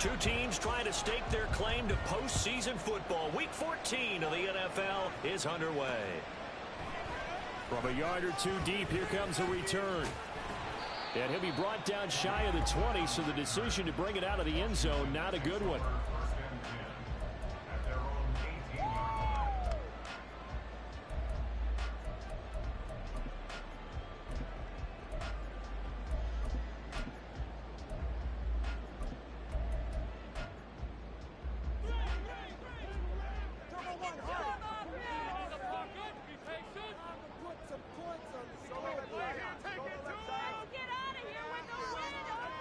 Two teams trying to stake their claim to postseason football. Week 14 of the NFL is underway. From a yard or two deep, here comes a return. And he'll be brought down shy of the 20, so the decision to bring it out of the end zone, not a good one.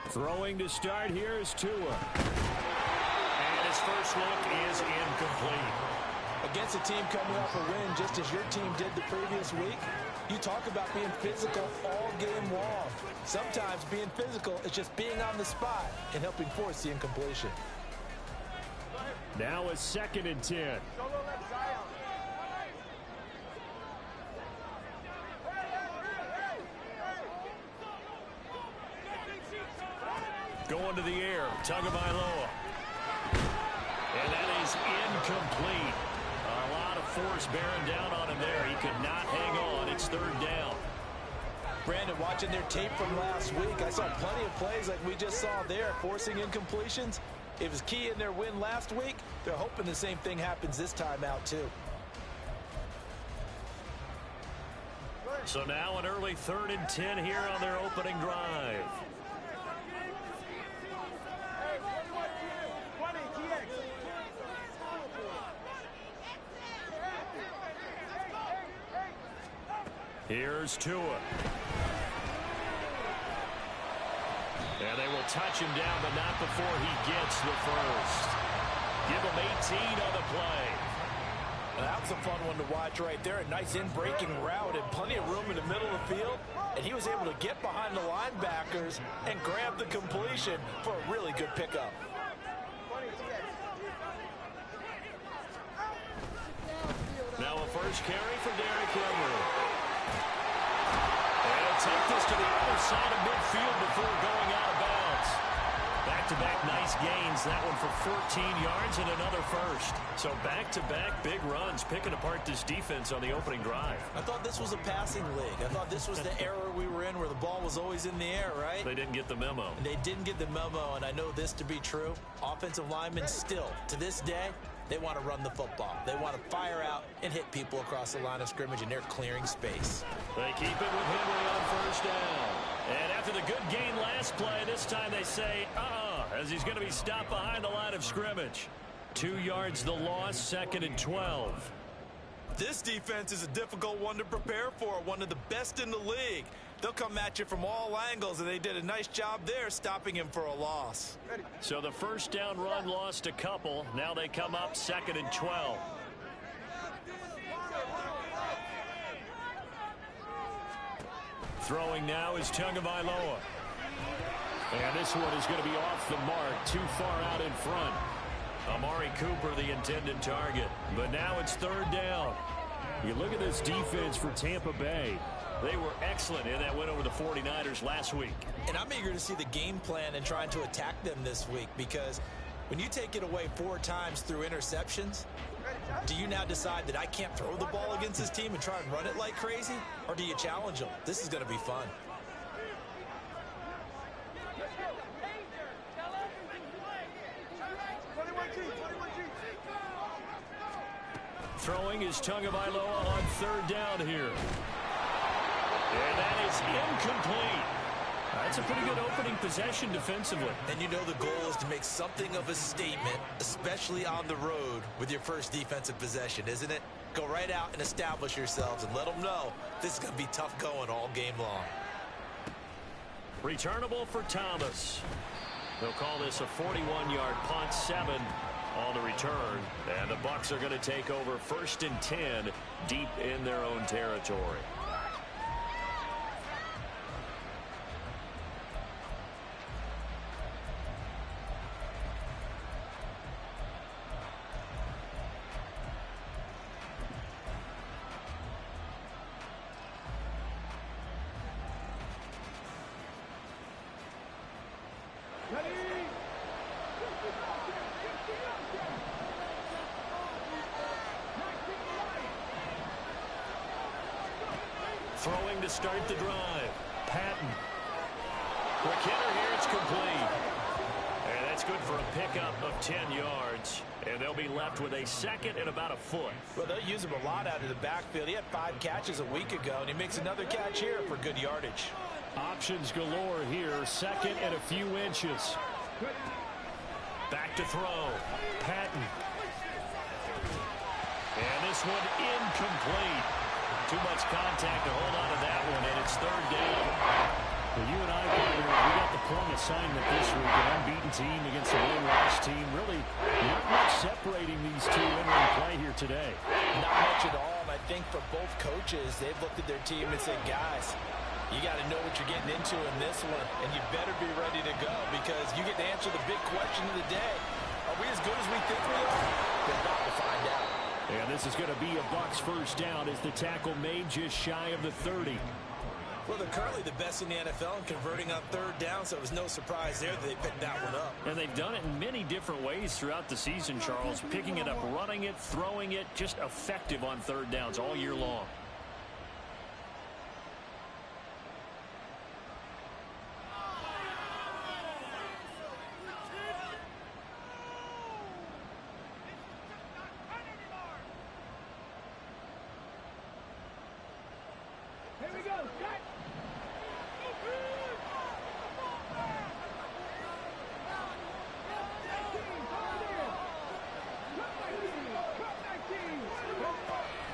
Throwing to start here is Tua. And his first look is incomplete. Against a team coming off a win just as your team did the previous week, you talk about being physical all game long. Sometimes being physical is just being on the spot and helping force the incompletion. Now a 2nd and 10. Going to the air, Tagovailoa. And that is incomplete. A lot of force bearing down on him there. He could not hang on. It's 3rd down. Brandon, watching their tape from last week, I saw plenty of plays like we just saw there, forcing incompletions. It was key in their win last week. They're hoping the same thing happens this time out, too. So now an early 3rd and 10 here on their opening drive. Here's Tua. And they will touch him down, but not before he gets the first. Give him 18 on the play. Well, that was a fun one to watch right there. A nice in-breaking route and plenty of room in the middle of the field. And he was able to get behind the linebackers and grab the completion for a really good pickup. Now a first carry for Derrick Henry. Take this to the other side of midfield before going out of bounds. Back-to-back nice gains. That one for 14 yards and another first. So back-to-back big runs, picking apart this defense on the opening drive. I thought this was a passing league. I thought this was the era we were in where the ball was always in the air, right? They didn't get the memo. And they didn't get the memo, and I know this to be true. Offensive linemen still, to this day, they want to run the football. They want to fire out and hit people across the line of scrimmage, and they're clearing space. They keep it with Henry on first down. And after the good gain last play, this time they say, as he's going to be stopped behind the line of scrimmage. 2 yards the loss, 2nd and 12. This defense is a difficult one to prepare for, one of the best in the league. They'll come at you from all angles, and they did a nice job there stopping him for a loss. So the first down run lost a couple. Now they come up 2nd and 12. Throwing now is Tagovailoa. And this one is going to be off the mark, too far out in front. Amari Cooper, the intended target. But now it's 3rd down. You look at this defense for Tampa Bay. They were excellent in that win over the 49ers last week. And I'm eager to see the game plan and trying to attack them this week, because when you take it away 4 times through interceptions, do you now decide that I can't throw the ball against this team and try and run it like crazy? Or do you challenge them? This is going to be fun. Throwing is Tagovailoa on 3rd down here. And that is incomplete. That's a pretty good opening possession defensively. And you know the goal is to make something of a statement, especially on the road with your first defensive possession, isn't it? Go right out and establish yourselves and let them know this is going to be tough going all game long. Returnable for Thomas. They'll call this a 41-yard punt, 7 on the return. And the Bucs are going to take over 1st and 10 deep in their own territory. Throwing to start the drive. Patton. Quick hitter here. It's complete. And that's good for a pickup of 10 yards. And they'll be left with a second and about a foot. Well, they'll use him a lot out of the backfield. He had 5 catches a week ago, and he makes another catch here for good yardage. Options galore here. Second and a few inches. Back to throw. Patton. And this one incomplete. Too much contact to hold on to that one, and it's third down. Well, you and I, partner, we got the plum assignment this week. An unbeaten team against a low-loss team. Really not much separating these two entering play here today. Not much at all, and I think for both coaches, they've looked at their team and said, guys, you got to know what you're getting into in this one, and you better be ready to go because you get to answer the big question of the day. Are we as good as we think we are? We're about to find out. And this is going to be a Bucs first down as the tackle made just shy of the 30. Well, they're currently the best in the NFL in converting on third down, so it was no surprise there that they picked that one up. And they've done it in many different ways throughout the season, Charles. Picking it up, running it, throwing it, just effective on third downs all year long.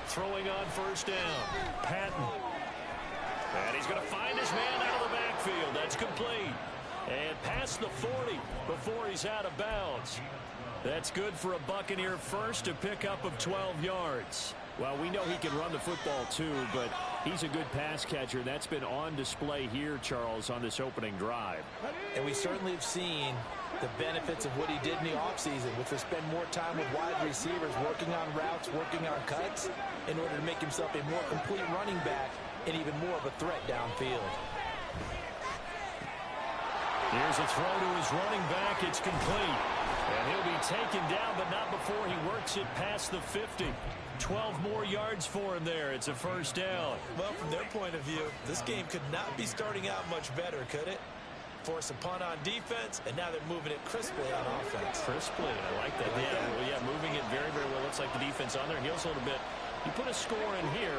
Throwing on first down. Patton. And he's going to find his man out of the backfield. That's complete. And past the 40 before he's out of bounds. That's good for a Buccaneer first, to pick up of 12 yards. Well, we know he can run the football too, but he's a good pass catcher. That's been on display here, Charles, on this opening drive. And we certainly have seen the benefits of what he did in the offseason, which was spend more time with wide receivers, working on routes, working on cuts, in order to make himself a more complete running back and even more of a threat downfield. Here's a throw to his running back. It's complete. And he'll be taken down, but not before he works it past the 50. 12 more yards for him there. It's a first down. Well, from their point of view, this game could not be starting out much better, could it? Force a punt on defense, and now they're moving it crisply on offense. Crisply, I like that. Yeah, moving it very, very well. Looks like the defense on there. Heels a little bit. You put a score in here,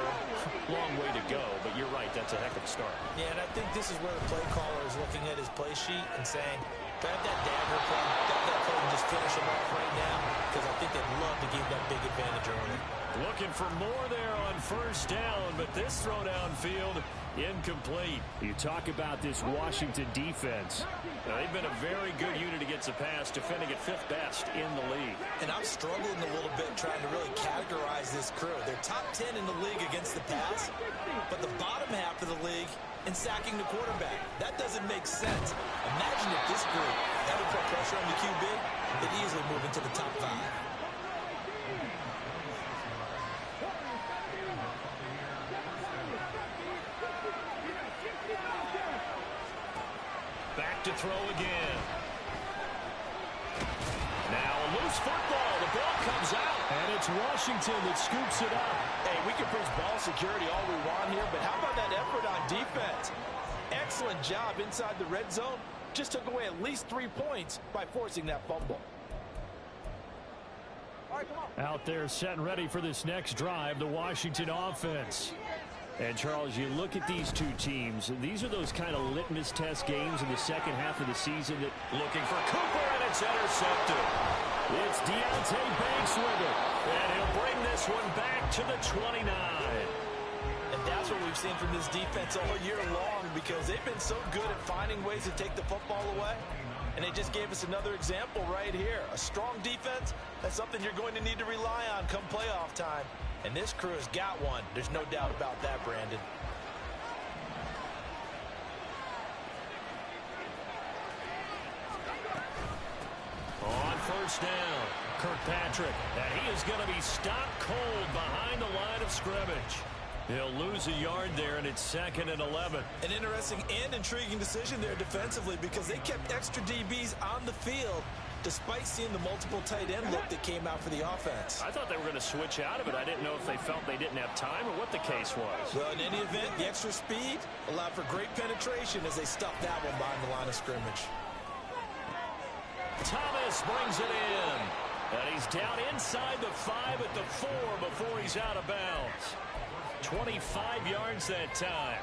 long way to go, but you're right, that's a heck of a start. Yeah, and I think this is where the play caller is looking at his play sheet and saying, grab that dagger play, grab that play and just finish him off right now, because I think they'd love to give that big advantage early. Looking for more there on first down, but this throw downfield, incomplete. You talk about this Washington defense. Now, they've been a very good unit against the pass, defending at 5th best in the league. And I'm struggling a little bit trying to really categorize this crew. They're top 10 in the league against the pass, but the bottom half of the league in sacking the quarterback. That doesn't make sense. Imagine if this group had to put pressure on the QB, they'd easily move into the top 5. Back to throw again. Now a loose football. The ball comes out. And it's Washington that scoops it up. Hey, we can preach ball security all we want here, but how about that effort on defense? Excellent job inside the red zone. Just took away at least 3 points by forcing that fumble. All right, come on. Out there set and ready for this next drive, the Washington offense. And, Charles, you look at these two teams, and these are those kind of litmus test games in the second half of the season. That looking for Cooper, and it's intercepted. It's Deontay Banks with it. And he'll bring this one back to the 29. And that's what we've seen from this defense all year long, because they've been so good at finding ways to take the football away. And they just gave us another example right here. A strong defense, that's something you're going to need to rely on come playoff time. And this crew has got one. There's no doubt about that, Brandon. On first down, Kirkpatrick. And he is going to be stopped cold behind the line of scrimmage. He'll lose a yard there, and it's 2nd and 11. An interesting and intriguing decision there defensively because they kept extra DBs on the field despite seeing the multiple tight end look that came out for the offense. I thought they were going to switch out of it. I didn't know if they felt they didn't have time or what the case was. Well, in any event, the extra speed allowed for great penetration as they stuffed that one behind the line of scrimmage. Thomas brings it in. And he's down inside the 5 at the 4 before he's out of bounds. 25 yards that time.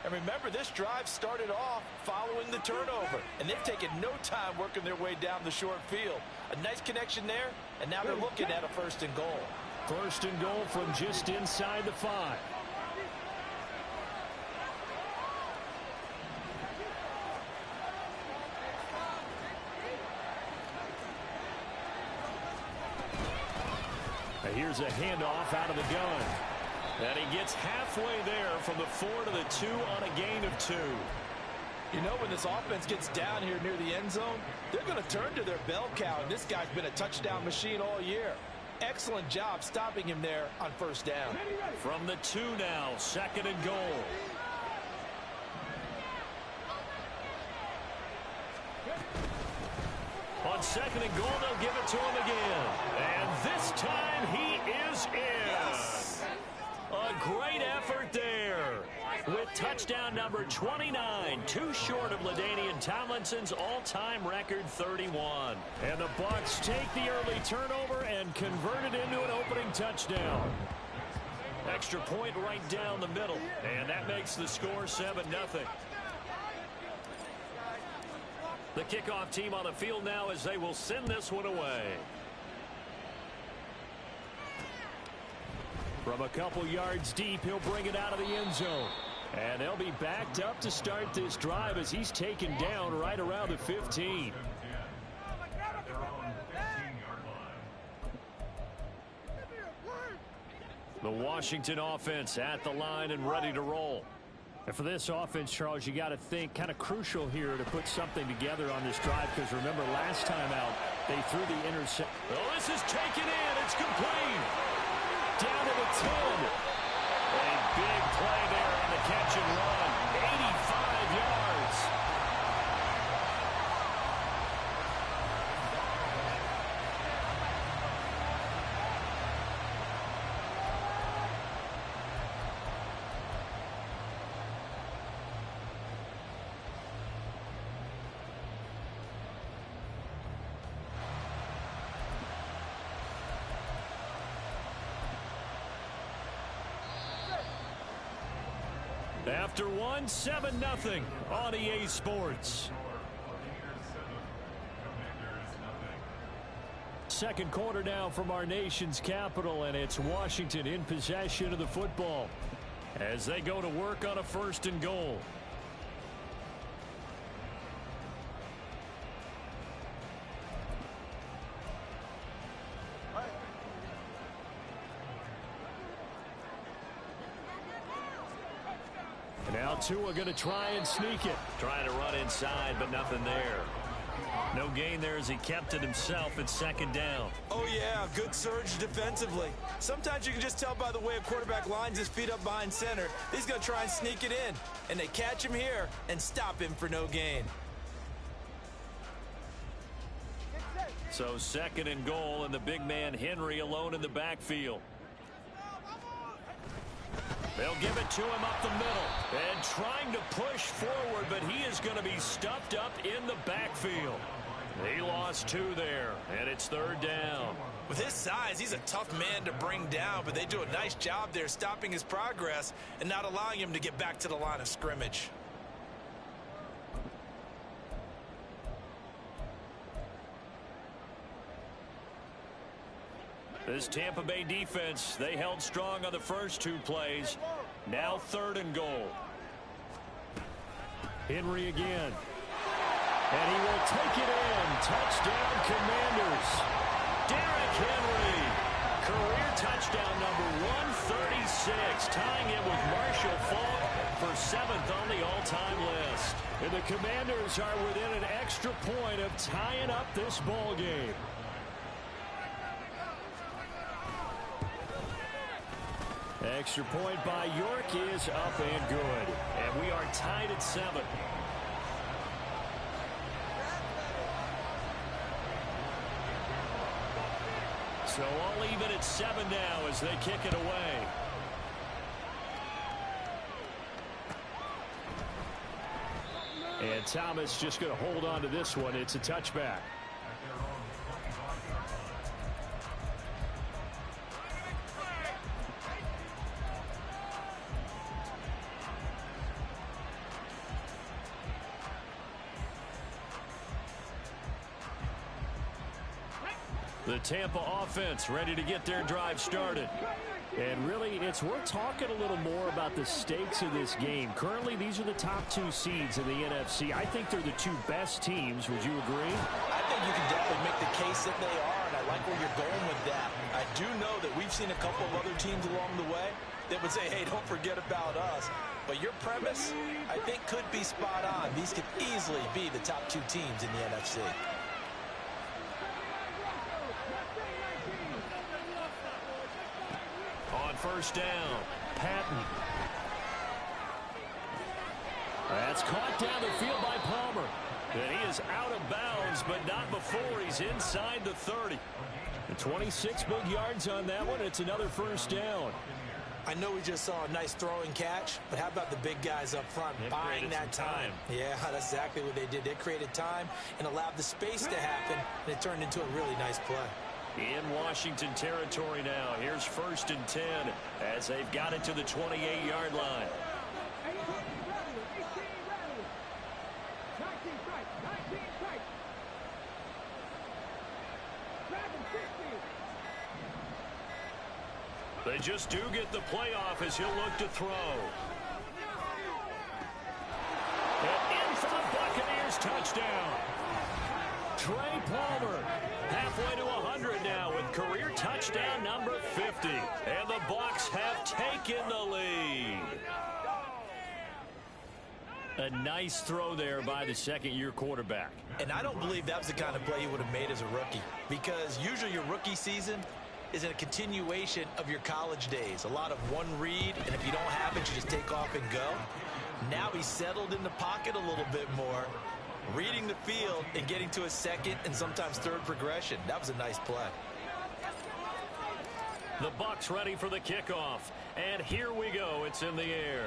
And remember, this drive started off following the turnover, and they've taken no time working their way down the short field. A nice connection there, and now they're looking at a 1st and goal. 1st and goal from just inside the 5. And here's a handoff out of the gun. And he gets halfway there from the 4 to the 2 on a gain of 2. You know, when this offense gets down here near the end zone, they're going to turn to their bell cow, and this guy's been a touchdown machine all year. Excellent job stopping him there on 1st down. From the 2 now, 2nd and goal. On 2nd and goal, they'll give it to him again. And this time he is in. Yes. A great effort there. With touchdown number 29, too short of LaDainian Tomlinson's all-time record 31. And the Bucs take the early turnover and convert it into an opening touchdown. Extra point right down the middle, and that makes the score 7-0. The kickoff team on the field now as they will send this one away. From a couple yards deep, he'll bring it out of the end zone. And they'll be backed up to start this drive as he's taken down right around the 15. The Washington offense at the line and ready to roll. And for this offense, Charles, you got to think kind of crucial here to put something together on this drive, because remember last time out they threw the intercept. Oh, this is taken in. It's complete. Down to the 10. A big play there on the catch and run. 85 yards. After one, 7-0 on EA Sports. Second quarter now from our nation's capital, and it's Washington in possession of the football as they go to work on a 1st and goal. Now Tua going to try and sneak it. Trying to run inside, but nothing there. No gain there as he kept it himself at 2nd down. Oh, yeah, good surge defensively. Sometimes you can just tell by the way a quarterback lines his feet up behind center. He's going to try and sneak it in. And they catch him here and stop him for no gain. So 2nd and goal, and the big man Henry alone in the backfield. They'll give it to him up the middle. And trying to push forward, but he is going to be stuffed up in the backfield. He lost 2 there, and it's 3rd down. With his size, he's a tough man to bring down, but they do a nice job there stopping his progress and not allowing him to get back to the line of scrimmage. This Tampa Bay defense, they held strong on the first 2 plays. Now 3rd and goal. Henry again. And he will take it in. Touchdown, Commanders. Derrick Henry. Career touchdown number 136. Tying it with Marshall Faulk for 7th on the all-time list. And the Commanders are within an extra point of tying up this ball game. Extra point by York is up and good. And we are tied at 7. So all even at 7 now as they kick it away. And Thomas just going to hold on to this one. It's a touchback. The Tampa offense ready to get their drive started. And really, it's worth talking a little more about the stakes of this game. Currently, these are the top 2 seeds in the NFC. I think they're the 2 best teams. Would you agree? I think you can definitely make the case that they are, and I like where you're going with that. I do know that we've seen a couple of other teams along the way that would say, hey, don't forget about us. But your premise, I think, could be spot on. These could easily be the top 2 teams in the NFC. On first down, Patton. That's caught down the field by Palmer. And he is out of bounds, but not before he's inside the 30. 26 big yards on that one. It's another first down. I know we just saw a nice throwing catch, but how about the big guys up front buying that time? Yeah, that's exactly what they did. They created time and allowed the space to happen, and it turned into a really nice play. In Washington territory now. Here's first and 10 as they've got it to the 28-yard line. They just do get the playoff as he'll look to throw. And in for the Buccaneers touchdown. Trey Palmer halfway to 100 now with career touchdown number 50. And the Bucs have taken the lead. A nice throw there by the second-year quarterback. And I don't believe that was the kind of play he would have made as a rookie, because usually your rookie season is a continuation of your college days. A lot of one read, and if you don't have it, you just take off and go. Now he's settled in the pocket a little bit more, reading the field and getting to a second and sometimes third progression. That was a nice play. The Bucs ready for the kickoff. And here we go. It's in the air.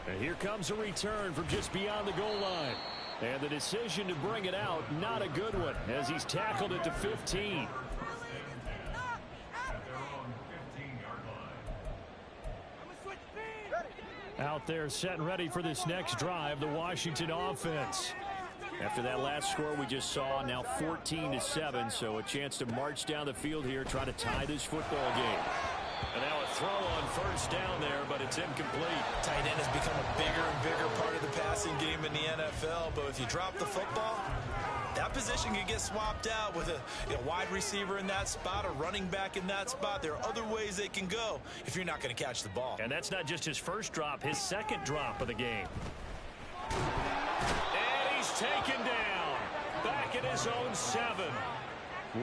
And here comes a return from just beyond the goal line. And the decision to bring it out, not a good one, as he's tackled at the 15. Out there set and ready for this next drive, the Washington offense. After that last score we just saw, now 14-7, so a chance to march down the field here, trying to tie this football game. And now a throw on first down there, but it's incomplete. Tight end has become a bigger and bigger part of the passing game in the NFL, but if you drop the football, that position can get swapped out with a wide receiver in that spot, a running back in that spot. There are other ways they can go if you're not going to catch the ball. And that's not just his first drop, his second drop of the game. And he's taken down. Back at his own 7.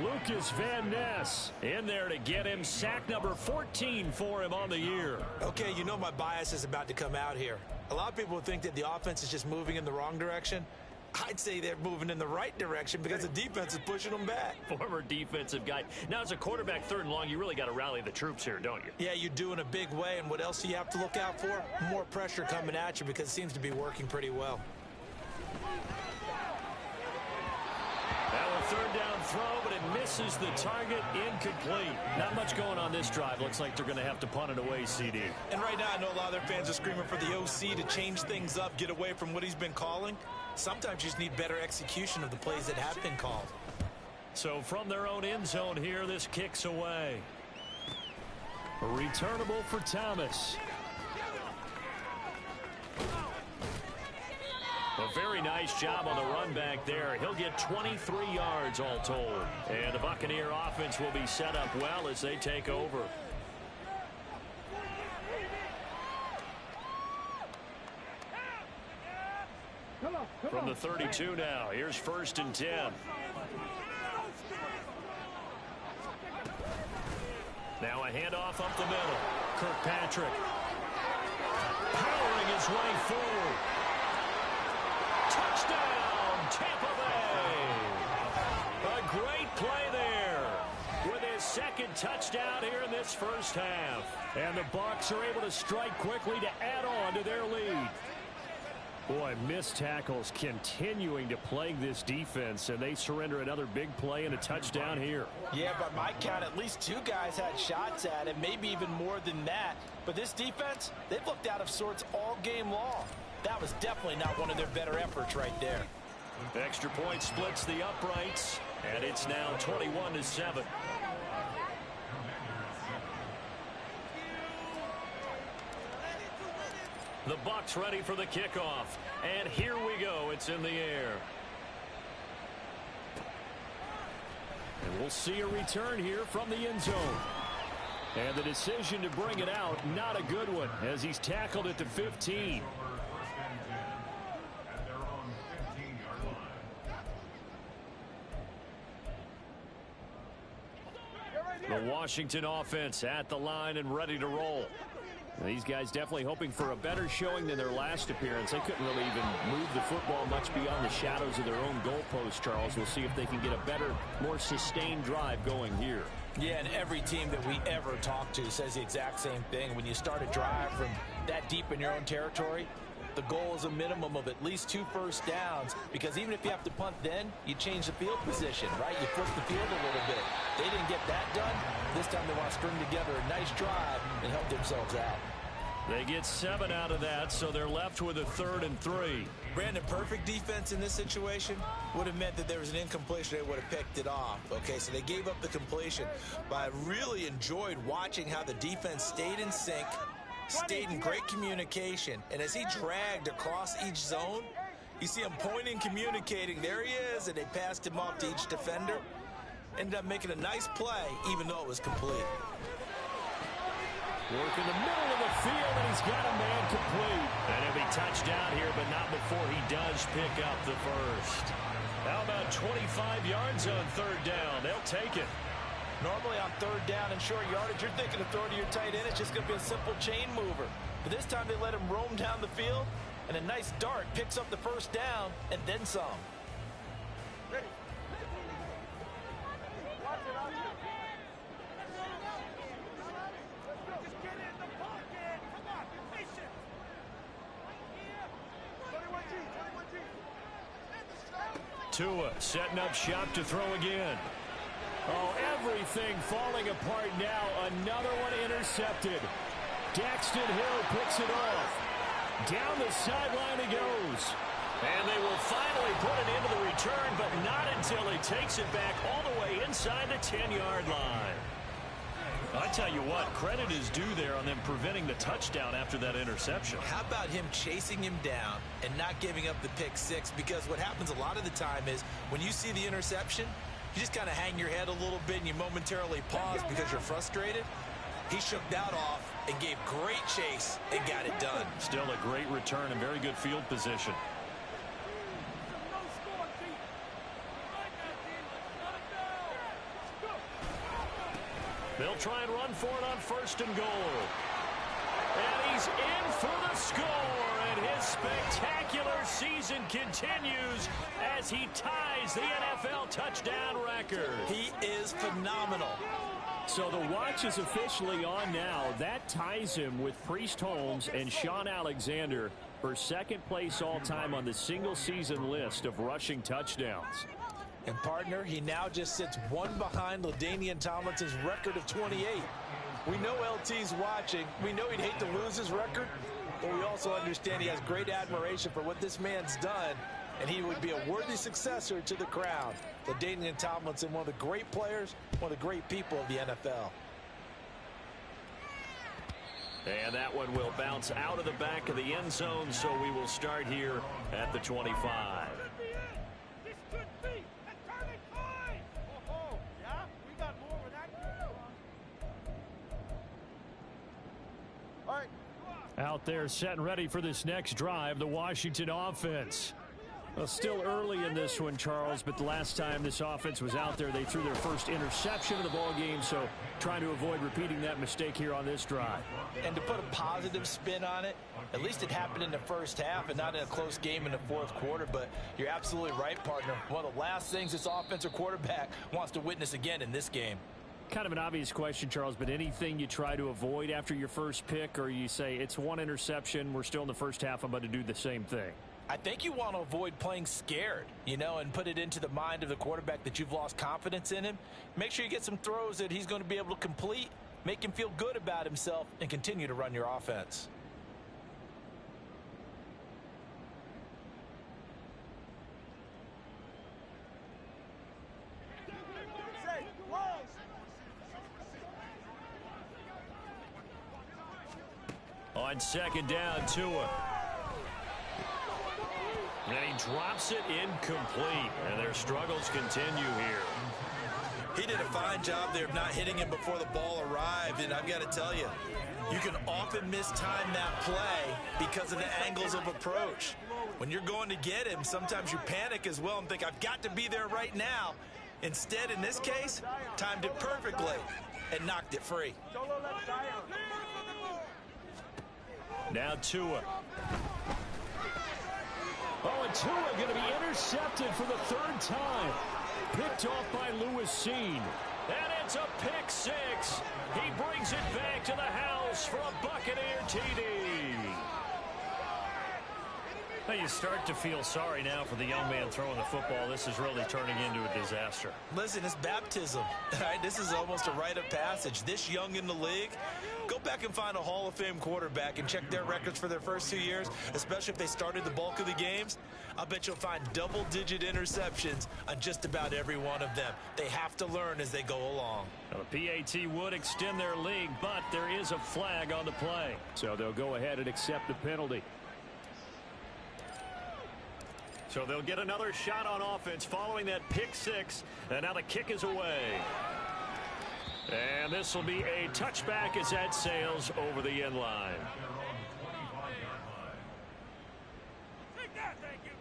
Lucas Van Ness in there to get him sack number 14 for him on the year. Okay, you know my bias is about to come out here. A lot of people think that the offense is just moving in the wrong direction. I'd say they're moving in the right direction because the defense is pushing them back. Former defensive guy. Now, as a quarterback, third and long, you really got to rally the troops here, don't you? Yeah, you do in a big way. And what else do you have to look out for? More pressure coming at you because it seems to be working pretty well. Now a third down throw, but it misses the target. Incomplete. Not much going on this drive. Looks like they're going to have to punt it away, CD. And right now, I know a lot of their fans are screaming for the OC to change things up, get away from what he's been calling. Sometimes you just need better execution of the plays that have been called. So from their own end zone here, this kicks away. Returnable for Thomas. A very nice job on the run back there. He'll get 23 yards all told. And the Buccaneer offense will be set up well as they take over. From the 32 now, here's first and 10. Now a handoff up the middle. Kirkpatrick powering his way forward. Touchdown, Tampa Bay. A great play there with his second touchdown here in this first half. And the Bucs are able to strike quickly to add on to their lead. Boy, missed tackles continuing to plague this defense, and they surrender another big play and a touchdown here. Yeah, by my count, at least 2 guys had shots at it, maybe even more than that. But this defense, they've looked out of sorts all game long. That was definitely not one of their better efforts right there. Extra point splits the uprights, and it's now 21-7. The Bucs ready for the kickoff. And here we go. It's in the air. And we'll see a return here from the end zone. And the decision to bring it out, not a good one, as he's tackled at the 15. The Washington offense at the line and ready to roll. And these guys definitely hoping for a better showing than their last appearance. They couldn't really even move the football much beyond the shadows of their own goalpost, Charles. We'll see if they can get a better, more sustained drive going here. Yeah, and every team that we ever talk to says the exact same thing. When you start a drive from that deep in your own territory, the goal is a minimum of at least 2 first downs, because even if you have to punt then, you change the field position, right? You flip the field a little bit. They didn't get that done. This time they want to string together a nice drive and help themselves out. They get 7 out of that, so they're left with a 3rd and 3. Brandon, perfect defense in this situation would have meant that there was an incompletion. They would have picked it off. Okay, so they gave up the completion. But I really enjoyed watching how the defense stayed in sync, stayed in great communication, and as he dragged across each zone, you see him pointing, communicating. There he is, and they passed him off to each defender. Ended up making a nice play, even though it was complete. Work in the middle of the field, and he's got a man complete. And he'll be touchdown here, but not before he does pick up the first. How about 25 yards on 3rd down? They'll take it. Normally on 3rd down and short yardage, you're thinking of throwing to your tight end. It's just going to be a simple chain mover. But this time they let him roam down the field, and a nice dart picks up the first down and then some. Ready. Tua setting up shop to throw again. Oh, everything falling apart now. Another one intercepted. Daxton Hill picks it off. Down the sideline he goes. And they will finally put it into the return, but not until he takes it back all the way inside the 10-yard line. I tell you what, credit is due there on them preventing the touchdown after that interception. How about him chasing him down and not giving up the pick 6? Because what happens a lot of the time is when you see the interception, you just kind of hang your head a little bit and you momentarily pause because you're frustrated. He shook that off and gave great chase and got it done. Still a great return and very good field position. They'll try and run for it on 1st and goal. And he's in for the score. And his spectacular season continues as he ties the NFL touchdown record. He is phenomenal. So the watch is officially on now. That ties him with Priest Holmes and Sean Alexander for 2nd place all-time on the single-season list of rushing touchdowns. And, partner, he now just sits 1 behind LaDainian Tomlinson's record of 28. We know LT's watching. We know he'd hate to lose his record, but we also understand he has great admiration for what this man's done, and he would be a worthy successor to the crown. LaDainian Tomlinson, one of the great players, one of the great people of the NFL. And that one will bounce out of the back of the end zone, so we will start here at the 25. Out there set and ready for this next drive, the Washington offense. Well, still early in this one, Charles, but the last time this offense was out there, they threw their first interception of the ball game, so trying to avoid repeating that mistake here on this drive. And to put a positive spin on it, at least it happened in the first half and not in a close game in the fourth quarter, but you're absolutely right, partner. One of the last things this offensive quarterback wants to witness again in this game. Kind of an obvious question, Charles, but anything you try to avoid after your first pick, or you say it's one interception, we're still in the first half, I'm about to do the same thing? I think you want to avoid playing scared, and put it into the mind of the quarterback that you've lost confidence in him. Make sure you get some throws that he's going to be able to complete, make him feel good about himself, and continue to run your offense. On second down, Tua. And he drops it incomplete. And their struggles continue here. He did a fine job there of not hitting him before the ball arrived. And I've got to tell you, you can often mistime that play because of the angles of approach. When you're going to get him, sometimes you panic as well and think, I've got to be there right now. Instead, in this case, timed it perfectly and knocked it free. Now Tua. Oh, and Tua going to be intercepted for the third time. Picked off by Lewis Seen. And it's a pick six. He brings it back to the house for a Buccaneer TD. Now you start to feel sorry now for the young man throwing the football. This is really turning into a disaster. Listen, it's baptism. Right? This is almost a rite of passage. This young in the league, go back and find a Hall of Fame quarterback and check their records for their first 2 years, especially if they started the bulk of the games. I'll bet you'll find double-digit interceptions on just about every one of them. They have to learn as they go along. Now, the PAT would extend their league, but there is a flag on the play. So they'll go ahead and accept the penalty. So they'll get another shot on offense following that pick six. And now the kick is away. And this will be a touchback as that sails over the end line. Take that, thank you.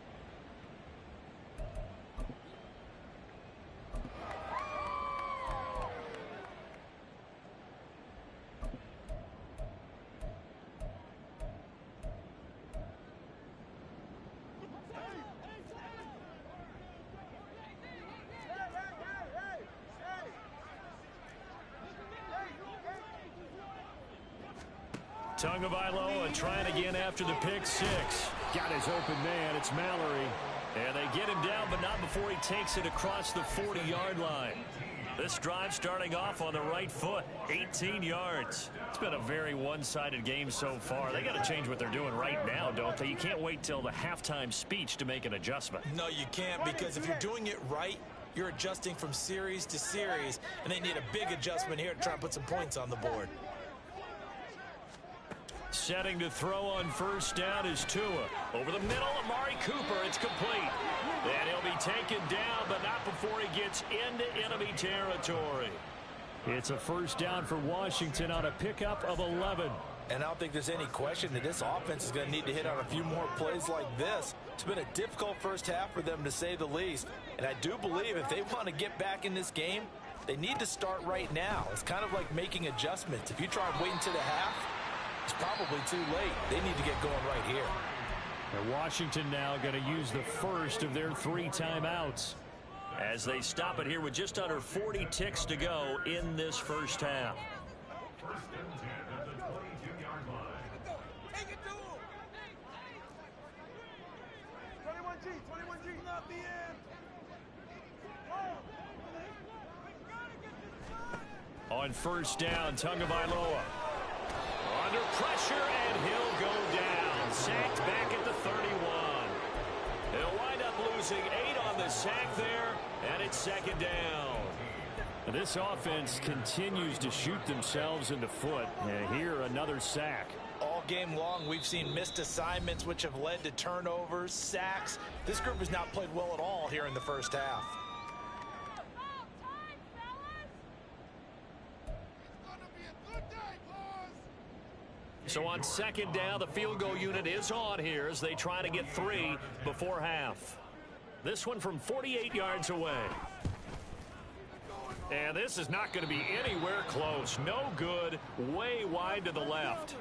Tagovailoa trying again after the pick six. Got his open man. It's Mallory. And they get him down, but not before he takes it across the 40-yard line. This drive starting off on the right foot. 18 yards. It's been a very one-sided game so far. They got to change what they're doing right now, don't they? You can't wait till the halftime speech to make an adjustment. No, you can't, because if you're doing it right, you're adjusting from series to series, and they need a big adjustment here to try and put some points on the board. Setting to throw on first down is Tua. Over the middle, Amari Cooper. It's complete. And he'll be taken down, but not before he gets into enemy territory. It's a first down for Washington on a pickup of 11. And I don't think there's any question that this offense is going to need to hit on a few more plays like this. It's been a difficult first half for them, to say the least. And I do believe if they want to get back in this game, they need to start right now. It's kind of like making adjustments. If you try and wait until the half, it's probably too late. They need to get going right here. And Washington now going to use the first of their 3 timeouts as they stop it here with just under 40 ticks to go in this first half. Take it to him. 21G, not the end. On first down, Tagovailoa. Under pressure, and he'll go down. Sacked back at the 31. They'll wind up losing 8 on the sack there, and it's second down. And this offense continues to shoot themselves in the foot. And here, another sack. All game long, we've seen missed assignments, which have led to turnovers, sacks. This group has not played well at all here in the first half. So on second down, the field goal unit is on here as they try to get 3 before half. This one from 48 yards away. And this is not going to be anywhere close. No good. Way wide to the left.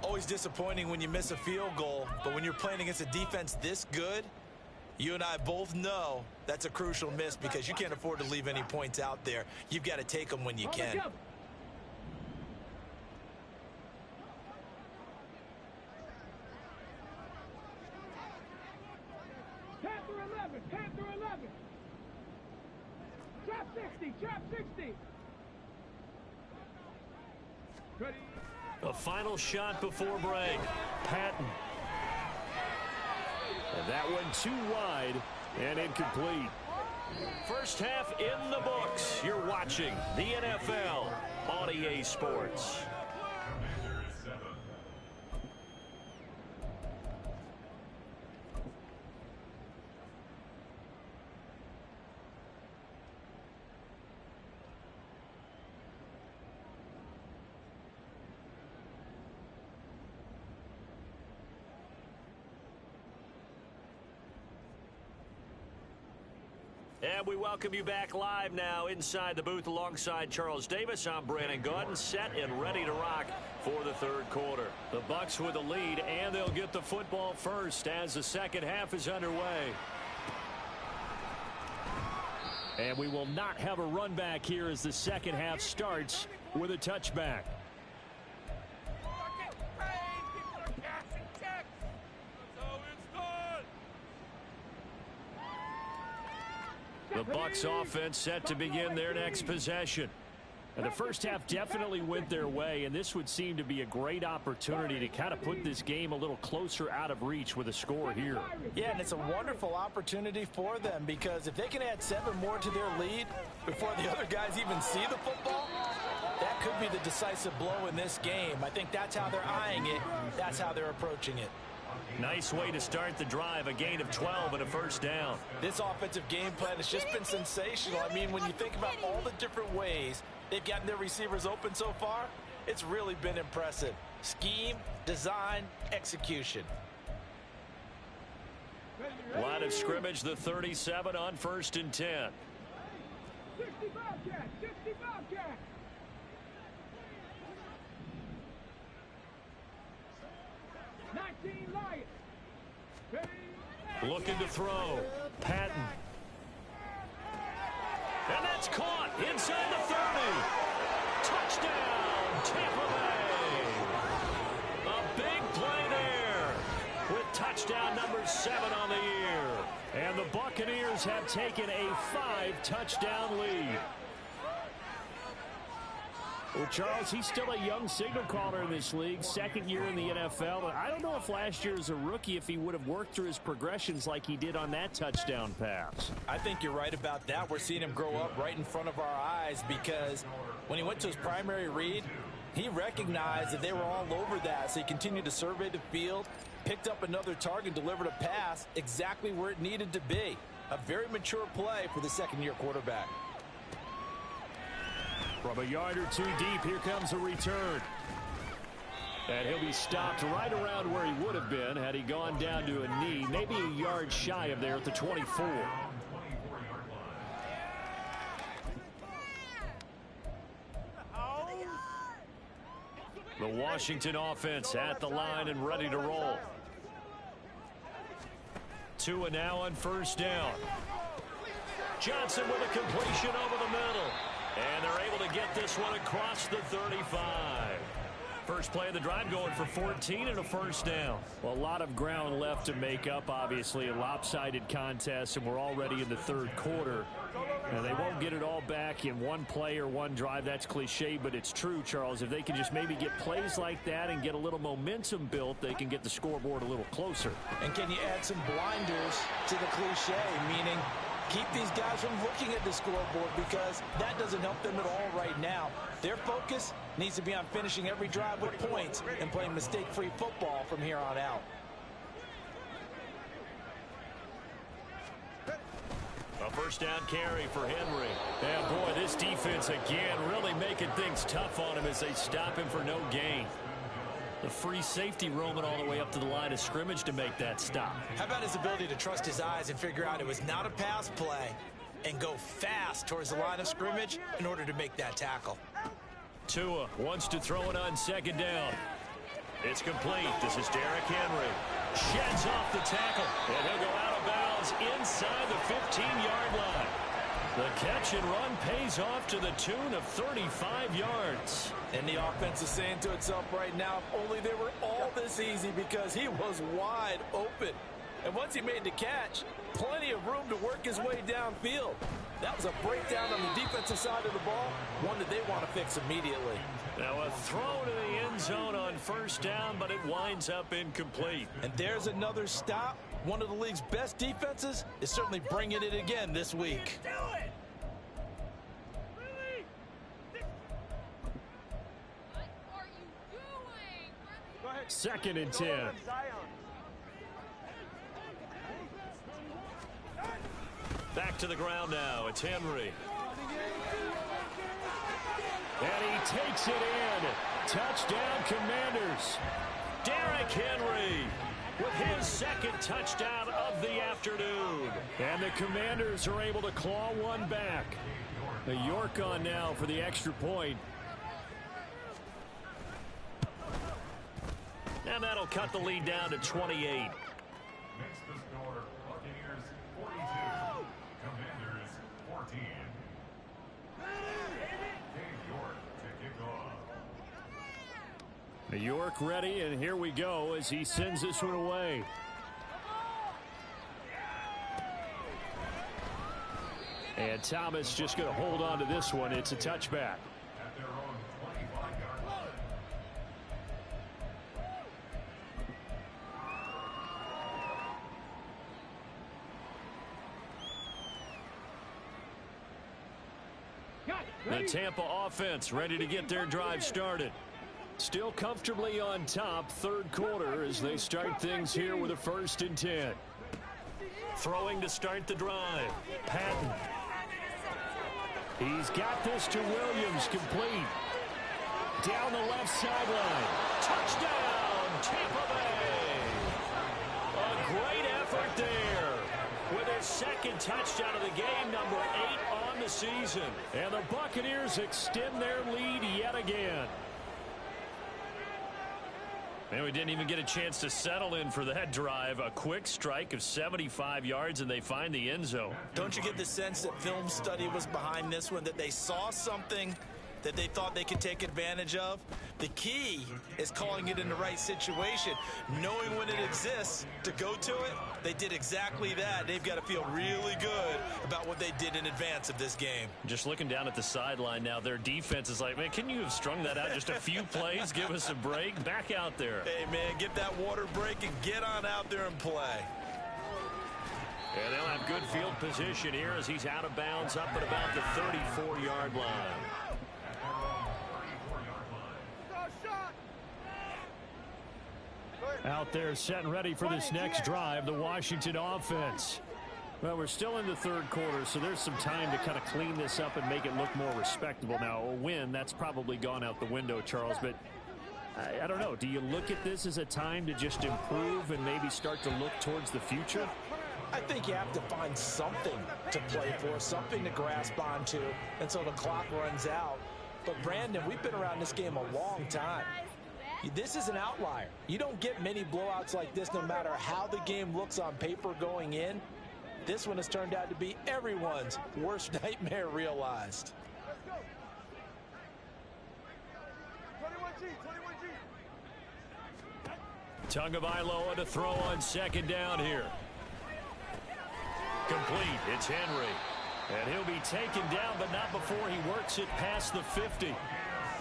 Always disappointing when you miss a field goal, but when you're playing against a defense this good, you and I both know that's a crucial miss because you can't afford to leave any points out there. You've got to take them when you can. 11. Trap 60. Ready. A final shot before break. Patton. And that one too wide and incomplete. First half in the books. You're watching the NFL on EA Sports. And we welcome you back live now inside the booth alongside Charles Davis. I'm Brandon Gaudin, set and ready to rock for the third quarter. The Bucs with the lead, and they'll get the football first as the second half is underway. And we will not have a run back here as the second half starts with a touchback. The Bucs offense set to begin their next possession. And the first half definitely went their way, and this would seem to be a great opportunity to kind of put this game a little closer out of reach with a score here. Yeah, and it's a wonderful opportunity for them because if they can add 7 more to their lead before the other guys even see the football, that could be the decisive blow in this game. I think that's how they're eyeing it. That's how they're approaching it. Nice way to start the drive, a gain of 12 and a first down. This offensive game plan has just been sensational. I mean, when you think about all the different ways they've gotten their receivers open so far, it's really been impressive. Scheme, design, execution. Line of scrimmage, the 37 on 1st and 10. 60 Bobcat. 19 Lions. Looking to throw. Patton. And that's caught inside the 30. Touchdown, Tampa Bay. A big play there with touchdown number 7 on the year. And the Buccaneers have taken a 5-touchdown lead. Well, Charles, he's still a young signal caller in this league, second year in the NFL. But I don't know if last year as a rookie, if he would have worked through his progressions like he did on that touchdown pass. I think you're right about that. We're seeing him grow up right in front of our eyes because when he went to his primary read, he recognized that they were all over that. So he continued to survey the field, picked up another target, delivered a pass exactly where it needed to be. A very mature play for the second-year quarterback. From a yard or two deep, here comes a return. And he'll be stopped right around where he would have been had he gone down to a knee, maybe a yard shy of there at the 24. The Washington offense at the line and ready to roll. Tua now on first down. Johnson with a completion over the middle. And they're able to get this one across the 35. First play of the drive going for 14 and a first down. Well, a lot of ground left to make up, obviously. A lopsided contest, and we're already in the third quarter. And they won't get it all back in one play or one drive. That's cliche, but it's true, Charles. If they can just maybe get plays like that and get a little momentum built, they can get the scoreboard a little closer. And can you add some blinders to the cliche, meaning keep these guys from looking at the scoreboard because that doesn't help them at all right now. Their focus needs to be on finishing every drive with points and playing mistake-free football from here on out. A first down carry for Henry. And boy, this defense again really making things tough on him as they stop him for no gain. The free safety roaming all the way up to the line of scrimmage to make that stop. How about his ability to trust his eyes and figure out it was not a pass play and go fast towards the line of scrimmage in order to make that tackle. Tua wants to throw it on second down. It's complete. This is Derrick Henry. Sheds off the tackle, and he'll go out of bounds inside the 15-yard line. The catch and run pays off to the tune of 35 yards. And the offense is saying to itself right now, if only they were all this easy, because he was wide open. And once he made the catch, plenty of room to work his way downfield. That was a breakdown on the defensive side of the ball, one that they want to fix immediately. Now a throw to the end zone on first down, but it winds up incomplete. And there's another stop. One of the league's best defenses is certainly bringing it again this week. Second and 10. Back to the ground now. It's Henry. And he takes it in. Touchdown, Commanders. Derrick Henry with his second touchdown of the afternoon. And the Commanders are able to claw one back. The York on now for the extra point. And that'll cut the lead down to 28. Next to score, Buccaneers 42, Commanders 14. Dave York to kick off. York ready, and here we go as he sends this one away. And Thomas just going to hold on to this one. It's a touchback. At their own 25-yard line. The Tampa offense ready to get their drive started. Still comfortably on top, third quarter, as they start things here with a 1st and 10. Throwing to start the drive. Patton. He's got this to Williams, complete. Down the left sideline. Touchdown, Tampa Bay. A great effort there. With his second touchdown of the game, number 8 on the season. And the Buccaneers extend their lead yet again. And we didn't even get a chance to settle in for that drive. A quick strike of 75 yards, and they find the end zone. Don't you get the sense that film study was behind this one, that they saw something that they thought they could take advantage of? The key is calling it in the right situation, knowing when it exists to go to it. They did exactly that. They've got to feel really good about what they did in advance of this game. Just looking down at the sideline now, their defense is like, man, can you have strung that out just a few plays? Give us a break. Back out there. Hey, man, get that water break and get on out there and play. And they'll have good field position here as he's out of bounds up at about the 34-yard line. Out there set and ready for this next drive, the Washington offense. Well, we're still in the third quarter, so there's some time to kind of clean this up and make it look more respectable. Now, a win, that's probably gone out the window, Charles, but I don't know. Do you look at this as a time to just improve and maybe start to look towards the future? I think you have to find something to play for, something to grasp onto until the clock runs out. But, Brandon, we've been around this game a long time. This is an outlier. You don't get many blowouts like this no matter how the game looks on paper going in. This one has turned out to be everyone's worst nightmare realized. Tagovailoa to throw on second down here. Complete. It's Henry. And he'll be taken down, but not before he works it past the 50.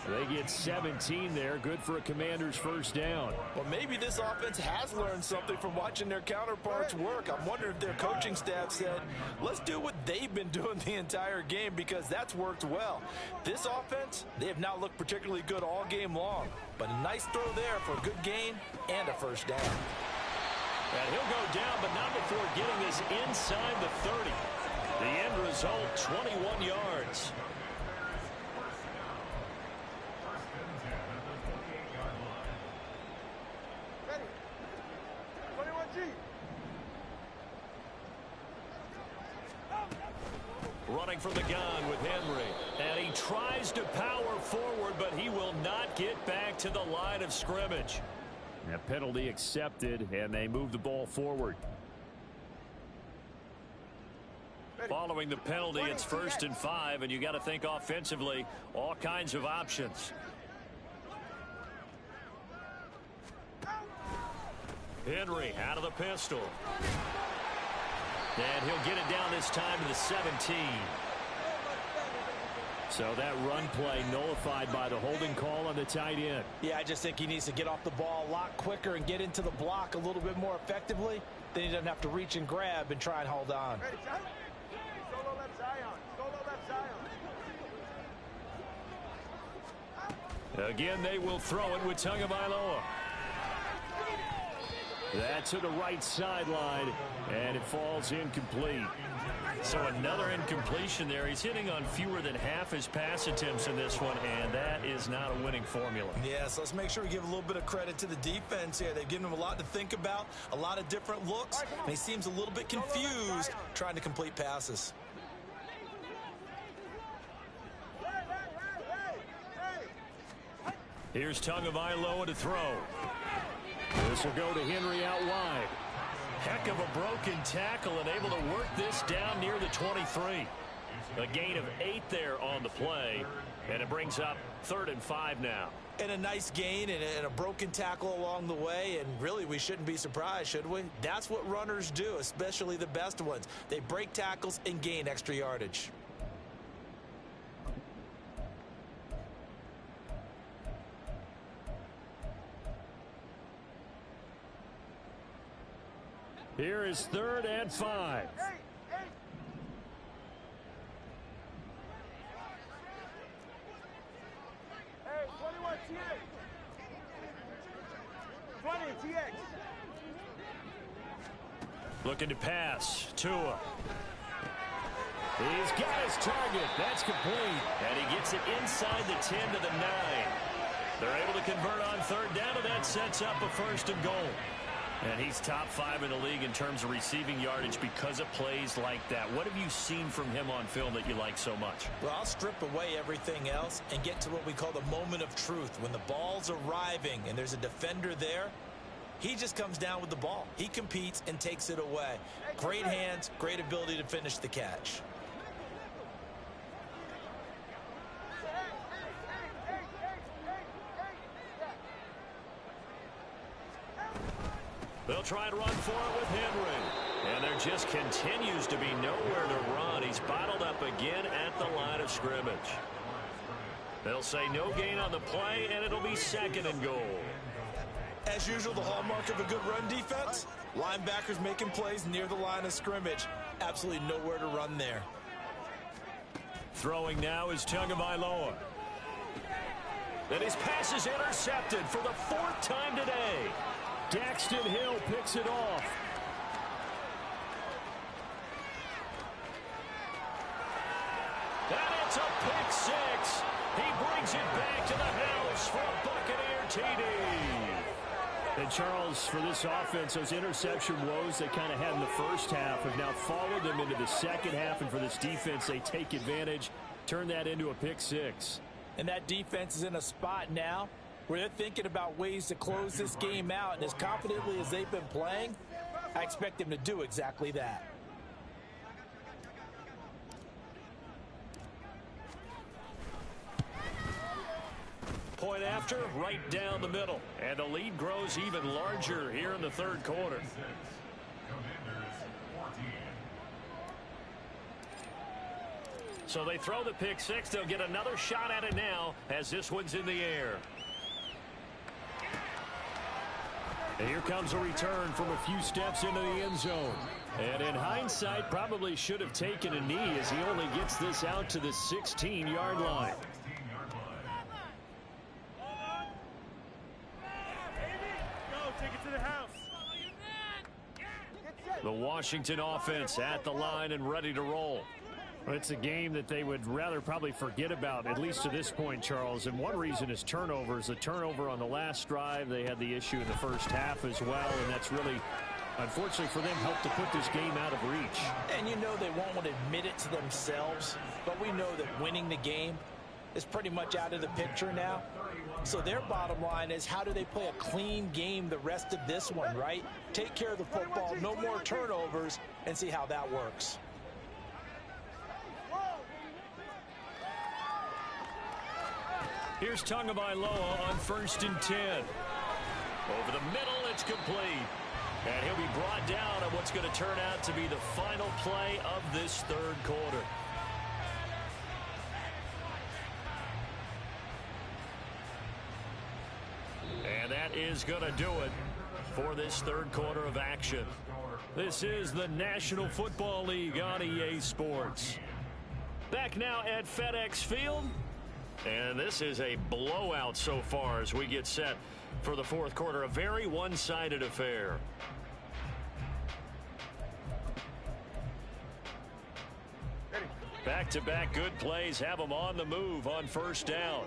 They get 17 there. Good for a Commander's first down. Well, maybe this offense has learned something from watching their counterparts work. I'm wondering if their coaching staff said, let's do what they've been doing the entire game, because that's worked well. This offense, they have not looked particularly good all game long. But a nice throw there for a good gain and a first down. And he'll go down, but not before getting this inside the 30. The end result, 21 yards. running from the gun with Henry. And he tries to power forward, but he will not get back to the line of scrimmage. That penalty accepted, and they move the ball forward. Following the penalty, it's 1st and 5, and you got to think offensively, all kinds of options. Henry out of the pistol. And he'll get it down this time to the 17. So that run play nullified by the holding call on the tight end. Yeah, I just think he needs to get off the ball a lot quicker and get into the block a little bit more effectively. Then he doesn't have to reach and grab and try and hold on. Solo left Zion. Solo left Zion. Again, they will throw it with Tagovailoa. That's to the right sideline, and it falls incomplete. So another incompletion there. He's hitting on fewer than half his pass attempts in this one, and that is not a winning formula. Yes, let's make sure we give a little bit of credit to the defense here. They've given him a lot to think about, a lot of different looks, and he seems a little bit confused trying to complete passes. Here's Tagovailoa to throw. This will go to Henry out wide. Heck of a broken tackle and able to work this down near the 23. A gain of 8 there on the play, and it brings up 3rd and 5 now. And a nice gain and a broken tackle along the way, and really we shouldn't be surprised, should we? That's what runners do, especially the best ones. They break tackles and gain extra yardage. Here is 3rd and 5. Hey, 21 TX. 20 TX. Looking to pass. Tua. He's got his target. That's complete. And he gets it inside the 10 to the 9. They're able to convert on 3rd down, and that sets up a 1st and goal. And he's top 5 in the league in terms of receiving yardage because of plays like that. What have you seen from him on film that you like so much? Well, I'll strip away everything else and get to what we call the moment of truth. When the ball's arriving and there's a defender there, he just comes down with the ball. He competes and takes it away. Great hands, great ability to finish the catch. They'll try and run for it with Henry. And there just continues to be nowhere to run. He's bottled up again at the line of scrimmage. They'll say no gain on the play, and it'll be 2nd and goal. As usual, the hallmark of a good run defense, linebackers making plays near the line of scrimmage. Absolutely nowhere to run there. Throwing now is Tagovailoa. And his pass is intercepted for the 4th time today. Daxton Hill picks it off. And it's a pick 6. He brings it back to the house for a Buccaneer TD. And Charles, for this offense, those interception woes they kind of had in the first half have now followed them into the second half. And for this defense, they take advantage, turn that into a pick 6. And that defense is in a spot now where they're thinking about ways to close this game out. And as confidently as they've been playing, I expect them to do exactly that. Point after, right down the middle. And the lead grows even larger here in the 3rd quarter. So they throw the pick 6. They'll get another shot at it now as this one's in the air. And here comes a return from a few steps into the end zone. And in hindsight, probably should have taken a knee as he only gets this out to the 16-yard line. The Washington offense at the line and ready to roll. Well, it's a game that they would rather probably forget about, at least to this point, Charles. And one reason is turnovers. The turnover on the last drive, they had the issue in the first half as well. And that's really, unfortunately for them, helped to put this game out of reach. And you know know they won't admit it to themselves, but we know that winning the game is pretty much out of the picture now. So their bottom line is, how do they play a clean game the rest of this one, right? Take care of the football, no more turnovers, and see how that works. Here's Tagovailoa on 1st and 10. Over the middle, it's complete. And he'll be brought down on what's going to turn out to be the final play of this third quarter. And that is going to do it for this third quarter of action. This is the National Football League on EA Sports. Back now at FedEx Field. And this is a blowout so far as we get set for the fourth quarter. A very one-sided affair. Back-to-back good plays have them on the move on 1st down.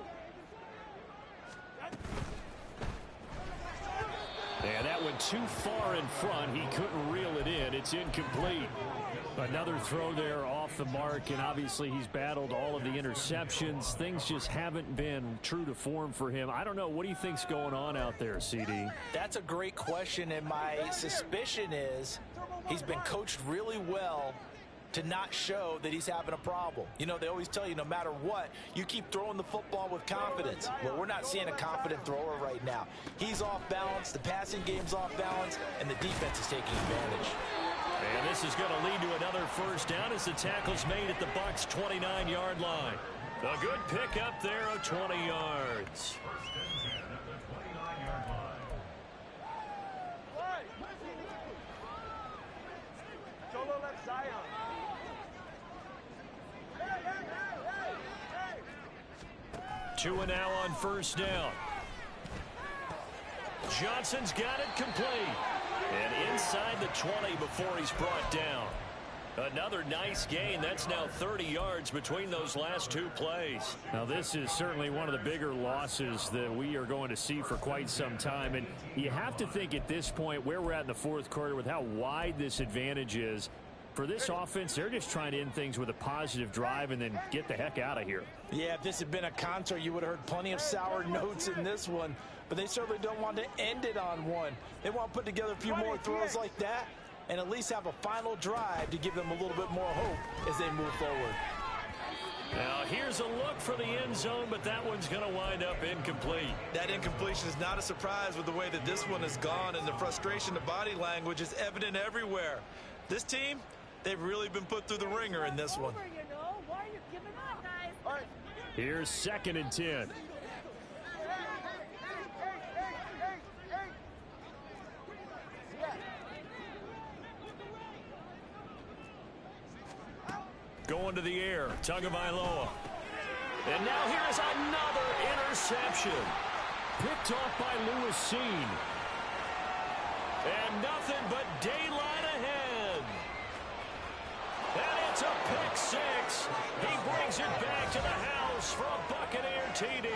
And that went too far in front. He couldn't reel it in. It's incomplete. Another throw there off the mark, and obviously he's battled all of the interceptions. Things just haven't been true to form for him. I don't know. What do you think's going on out there, CD? That's a great question, and my suspicion is he's been coached really well to not show that he's having a problem. You know, they always tell you no matter what, you keep throwing the football with confidence. Well, we're not seeing a confident thrower right now. He's off balance, the passing game's off balance, and the defense is taking advantage. And this is going to lead to another 1st down as the tackle's made at the Bucs' 29-yard line. A good pick up there of 20 yards. Solo left Zion. Two and now on 1st down. Johnson's got it complete. And inside the 20 before he's brought down. Another nice gain. That's now 30 yards between those last two plays. Now, this is certainly one of the bigger losses that we are going to see for quite some time. And you have to think at this point where we're at in the fourth quarter with how wide this advantage is. For this offense, they're just trying to end things with a positive drive and then get the heck out of here. Yeah, if this had been a concert, you would have heard plenty of sour notes in this one. But they certainly don't want to end it on one. They want to put together a few more throws like that and at least have a final drive to give them a little bit more hope as they move forward. Now, here's a look for the end zone, but that one's going to wind up incomplete. That incompletion is not a surprise with the way that this one has gone, and the frustration, the body language is evident everywhere. This team, they've really been put through the ringer in this one. Why are you giving up, guys? Here's 2nd and 10. Going to the air, Tagovailoa. And now here's another interception. Picked off by Lewis Seen. And nothing but daylight ahead. And it's a pick six. He brings it back to the house for a Buccaneer TD.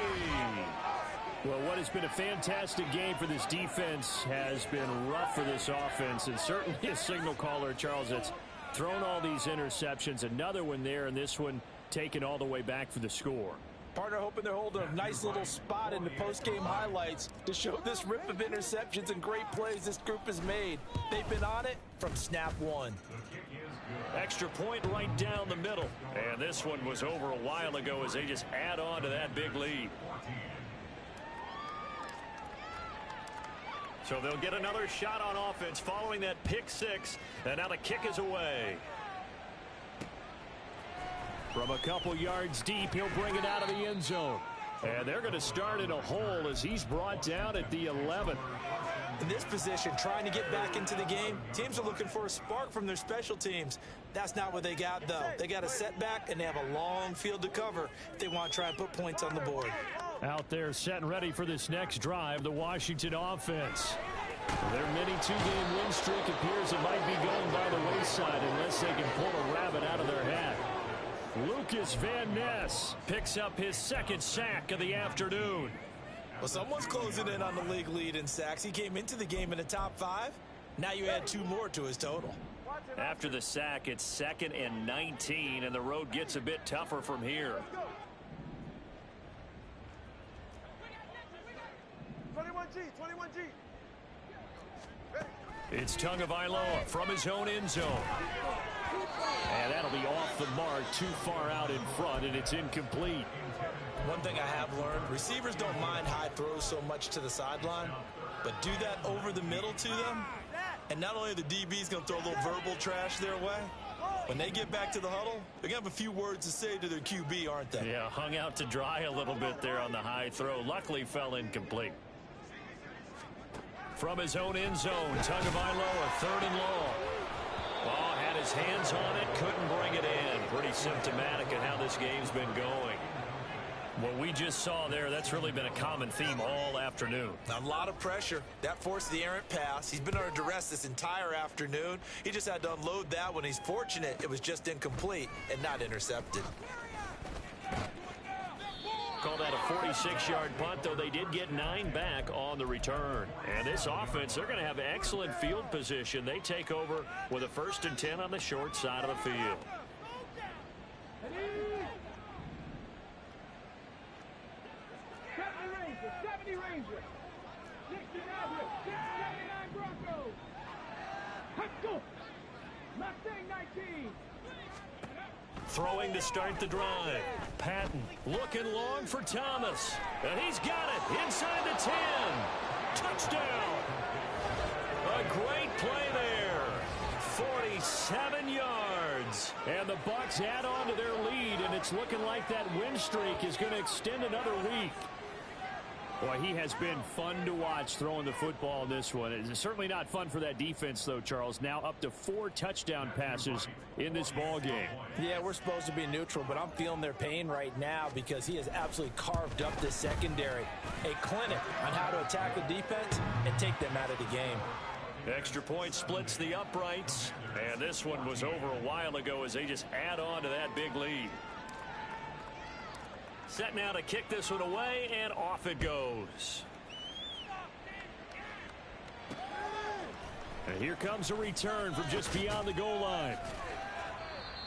Well, what has been a fantastic game for this defense has been rough for this offense, and certainly a signal caller, Charles, that's thrown all these interceptions. Another one there, and this one taken all the way back for the score. Partner hoping they're holding a nice little spot in the post-game highlights to show this rip of interceptions and great plays this group has made. They've been on it from snap one. Extra point right down the middle. And this one was over a while ago as they just add on to that big lead. So they'll get another shot on offense following that pick six. And now the kick is away. From a couple yards deep, he'll bring it out of the end zone. And they're going to start in a hole as he's brought down at the 11. In this position, trying to get back into the game, teams are looking for a spark from their special teams. That's not what they got, though. They got a setback, and they have a long field to cover if they want to try and put points on the board. Out there set and ready for this next drive, the Washington offense. Their mini two-game win streak appears it might be going by the wayside unless they can pull a rabbit out of their hat. Lucas Van Ness picks up his second sack of the afternoon. Well, someone's closing in on the league lead in sacks. He came into the game in the top 5. Now you add 2 more to his total. After the sack, it's 2nd and 19, and the road gets a bit tougher from here. 21G, 21G. It's Tagovailoa from his own end zone. And that'll be off the mark, too far out in front, and it's incomplete. One thing I have learned, receivers don't mind high throws so much to the sideline, but do that over the middle to them, and not only are the DBs going to throw a little verbal trash their way, when they get back to the huddle, they're going to have a few words to say to their QB, aren't they? Yeah, hung out to dry a little bit there on the high throw. Luckily fell incomplete. From his own end zone, Tagovailoa, 3rd and long. Oh, had his hands on it, couldn't bring it in. Pretty symptomatic of how this game's been going. What we just saw there, that's really been a common theme all afternoon. A lot of pressure. That forced the errant pass. He's been under duress this entire afternoon. He just had to unload that one. He's fortunate it was just incomplete and not intercepted. Called that a 46-yard punt, though they did get 9 back on the return. And this offense, they're going to have excellent field position. They take over with a 1st and 10 on the short side of the field. 70 Rangers, 60 Mavericks, 79 Broncos. Let's go. Mustang 19. Throwing to start the drive. Patton looking long for Thomas. And he's got it inside the 10. Touchdown. A great play there. 47 yards. And the Bucs add on to their lead, and it's looking like that win streak is going to extend another week. Boy, he has been fun to watch throwing the football in this one. It's certainly not fun for that defense, though, Charles. Now up to 4 touchdown passes in this ball game. Yeah, we're supposed to be neutral, but I'm feeling their pain right now because he has absolutely carved up the secondary. A clinic on how to attack the defense and take them out of the game. Extra point splits the uprights, and this one was over a while ago as they just add on to that big lead. Set now to kick this one away, and off it goes. And here comes a return from just beyond the goal line.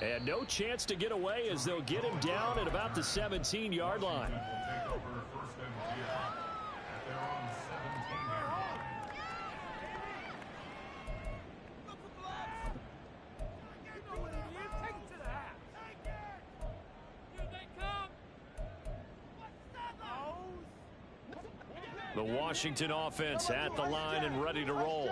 And no chance to get away as they'll get him down at about the 17-yard line. The Washington offense at the line and ready to roll.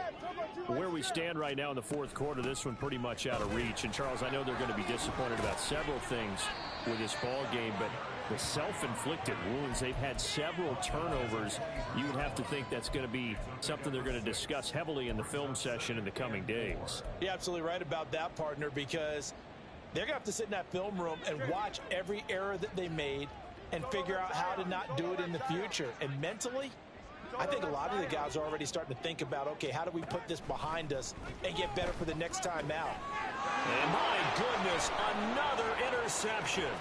Where we stand right now in the 4th quarter, this one pretty much out of reach. And, Charles, I know they're going to be disappointed about several things with this ball game, but the self-inflicted wounds, they've had several turnovers. You would have to think that's going to be something they're going to discuss heavily in the film session in the coming days. You're absolutely right about that, partner, because they're going to have to sit in that film room and watch every error that they made and figure out how to not do it in the future. And mentally, I think a lot of the guys are already starting to think about, okay, how do we put this behind us and get better for the next time out? And my goodness, another interception.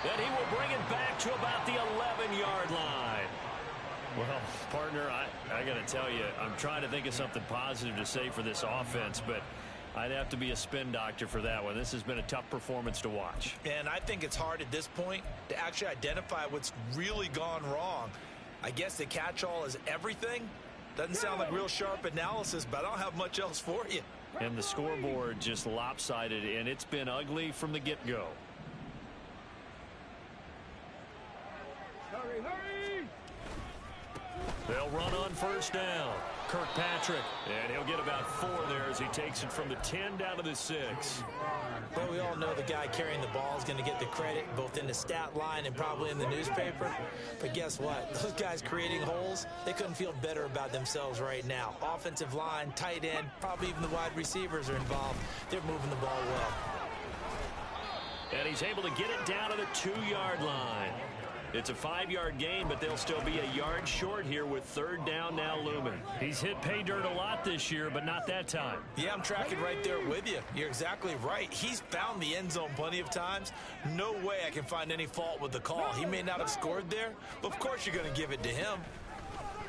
And he will bring it back to about the 11-yard line. Well, partner, I got to tell you, I'm trying to think of something positive to say for this offense, but I'd have to be a spin doctor for that one. This has been a tough performance to watch. And I think it's hard at this point to actually identify what's really gone wrong. I guess the catch-all is everything. Doesn't sound like real sharp analysis, but I don't have much else for you. And the scoreboard just lopsided, and it's been ugly from the get-go. Hurry, hurry! They'll run on 1st down. Kirkpatrick, and he'll get about 4 there as he takes it from the 10 down to the 6. Well, we all know the guy carrying the ball is going to get the credit both in the stat line and probably in the newspaper. But guess what? Those guys creating holes, they couldn't feel better about themselves right now. Offensive line, tight end, probably even the wide receivers are involved. They're moving the ball well. And he's able to get it down to the 2-yard line. It's a 5-yard gain, but they'll still be a yard short here with 3rd down now looming. He's hit pay dirt a lot this year, but not that time. Yeah, I'm tracking right there with you. You're exactly right. He's found the end zone plenty of times. No way I can find any fault with the call. He may not have scored there, but of course you're going to give it to him.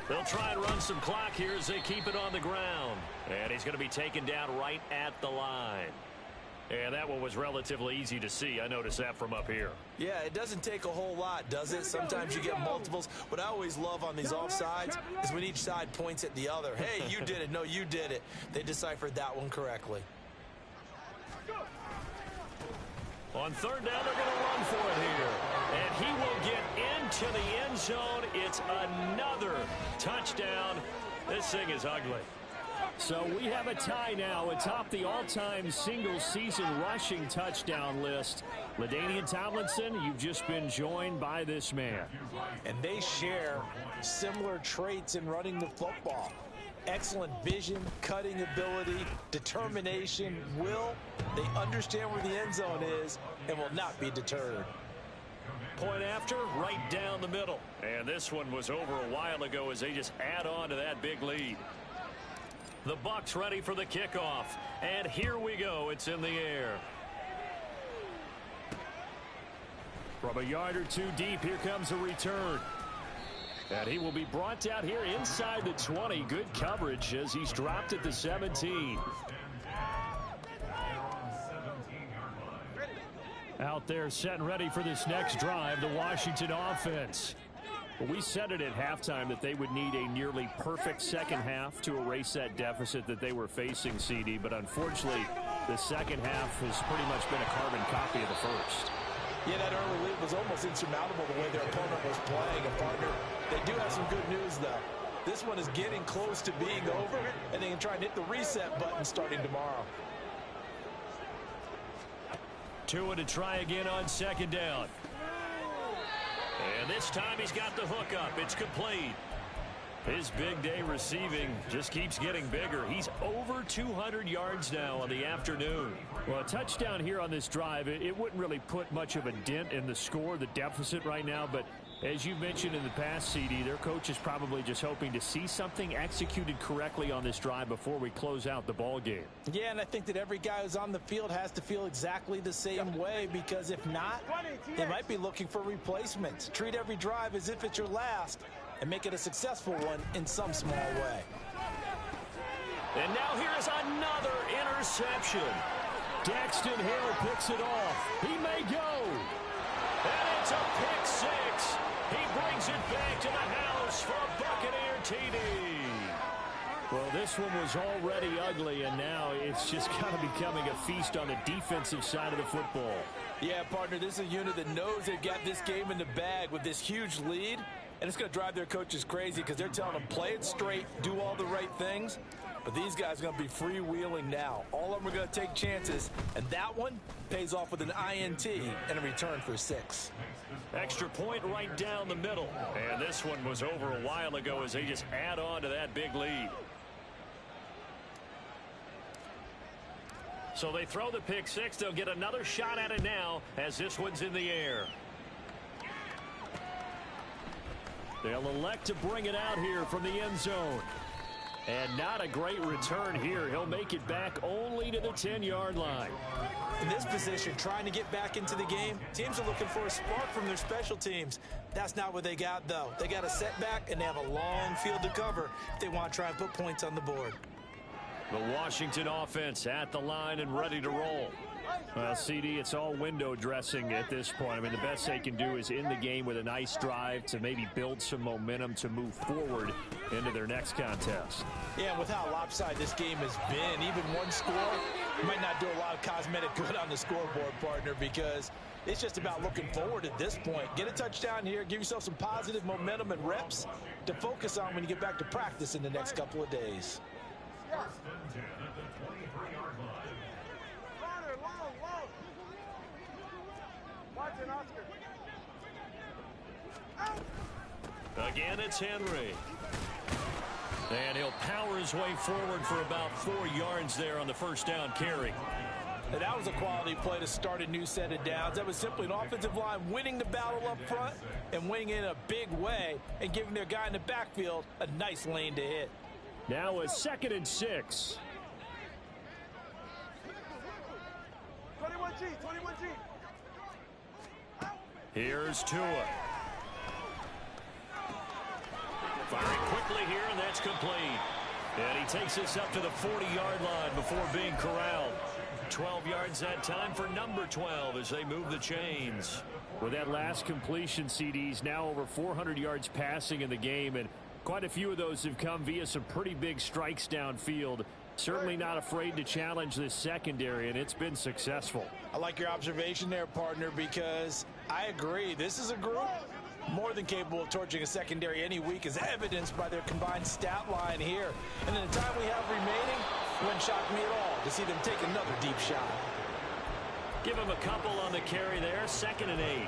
They'll try and run some clock here as they keep it on the ground. And he's going to be taken down right at the line. And that one was relatively easy to see. I noticed that from up here. Yeah, it doesn't take a whole lot, does it? Sometimes you get multiples. What I always love on these offsides is when each side points at the other. Hey, you did it. No, you did it. They deciphered that one correctly. On third down, they're going to run for it here. And he will get into the end zone. It's another touchdown. This thing is ugly. So we have a tie now atop the all-time single-season rushing touchdown list. LaDainian Tomlinson, you've just been joined by this man. And they share similar traits in running the football. Excellent vision, cutting ability, determination, will. They understand where the end zone is and will not be deterred. Point after, right down the middle. And this one was over a while ago as they just add on to that big lead. The Bucs ready for the kickoff. And here we go. It's in the air. From a yard or two deep, here comes a return. And he will be brought down here inside the 20. Good coverage as he's dropped at the 17. Out there set and ready for this next drive, the Washington offense. Well, we said it at halftime that they would need a nearly perfect second half to erase that deficit that they were facing, CD. But unfortunately, the second half has pretty much been a carbon copy of the first. Yeah, that early lead was almost insurmountable the way their opponent was playing. And, partner, they do have some good news, though. This one is getting close to being over, and they can try and hit the reset button starting tomorrow. Tua to try again on second down. And this time he's got the hook up. It's complete. His big day receiving just keeps getting bigger. He's over 200 yards now on the afternoon. Well, a touchdown here on this drive, it wouldn't really put much of a dent in the score, the deficit right now. But as you mentioned in the past, CD, their coach is probably just hoping to see something executed correctly on this drive before we close out the ball game. Yeah, and I think that every guy who's on the field has to feel exactly the same way, because if not, they might be looking for replacements. Treat every drive as if it's your last and make it a successful one in some small way. And now here's another interception. Daxton Hill picks it off. He may go. And it's a pick six. He brings it back to the house for a Buccaneer TD. Well, this one was already ugly, and now it's just kind of becoming a feast on the defensive side of the football. Yeah, partner, this is a unit that knows they've got this game in the bag with this huge lead, and it's going to drive their coaches crazy because they're telling them play it straight, do all the right things. But these guys are going to be freewheeling now. All of them are going to take chances, and that one pays off with an INT and a return for 6. Extra point right down the middle. And this one was over a while ago as they just add on to that big lead. So they throw the pick six. They'll get another shot at it now as this one's in the air. They'll elect to bring it out here from the end zone. And not a great return here. He'll make it back only to the 10-yard line. In this position, trying to get back into the game, teams are looking for a spark from their special teams. That's not what they got, though. They got a setback, and they have a long field to cover if they want to try and put points on the board. The Washington offense at the line and ready to roll. Well, CD, it's all window dressing at this point. I mean, the best they can do is end the game with a nice drive to maybe build some momentum to move forward into their next contest. Yeah, and with how lopsided this game has been, even one score might not do a lot of cosmetic good on the scoreboard, partner, because it's just about looking forward at this point. Get a touchdown here, give yourself some positive momentum and reps to focus on when you get back to practice in the next couple of days. First and 10 at the 23-yard line. Runner, long. Watching Oscar. Again, it's Henry. And he'll power his way forward for about 4 yards there on the first down carry. And that was a quality play to start a new set of downs. That was simply an offensive line winning the battle up front and winning in a big way and giving their guy in the backfield a nice lane to hit. Now a 2nd and 6. 21G. Here's Tua. Firing quickly here, and that's complete. And he takes this up to the 40-yard line before being corralled. 12 yards that time for number 12 as they move the chains. With that last completion, CD's now over 400 yards passing in the game, and quite a few of those have come via some pretty big strikes downfield. Certainly not afraid to challenge this secondary, and it's been successful. I like your observation there, partner, because I agree. This is a group more than capable of torching a secondary any week, as evidenced by their combined stat line here. And in the time we have remaining, it wouldn't shock me at all to see them take another deep shot. Give him a couple on the carry there. 2nd and 8.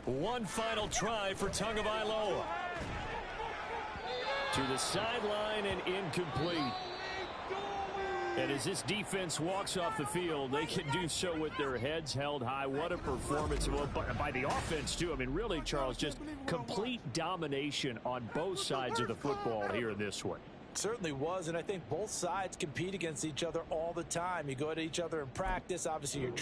One final try for Tagovailoa. To the sideline and incomplete. And as this defense walks off the field, they can do so with their heads held high. What a performance by the offense, too. I mean, really, Charles, just complete domination on both sides of the football here in this one. It certainly was, and I think both sides compete against each other all the time. You go at each other in practice. Obviously, you're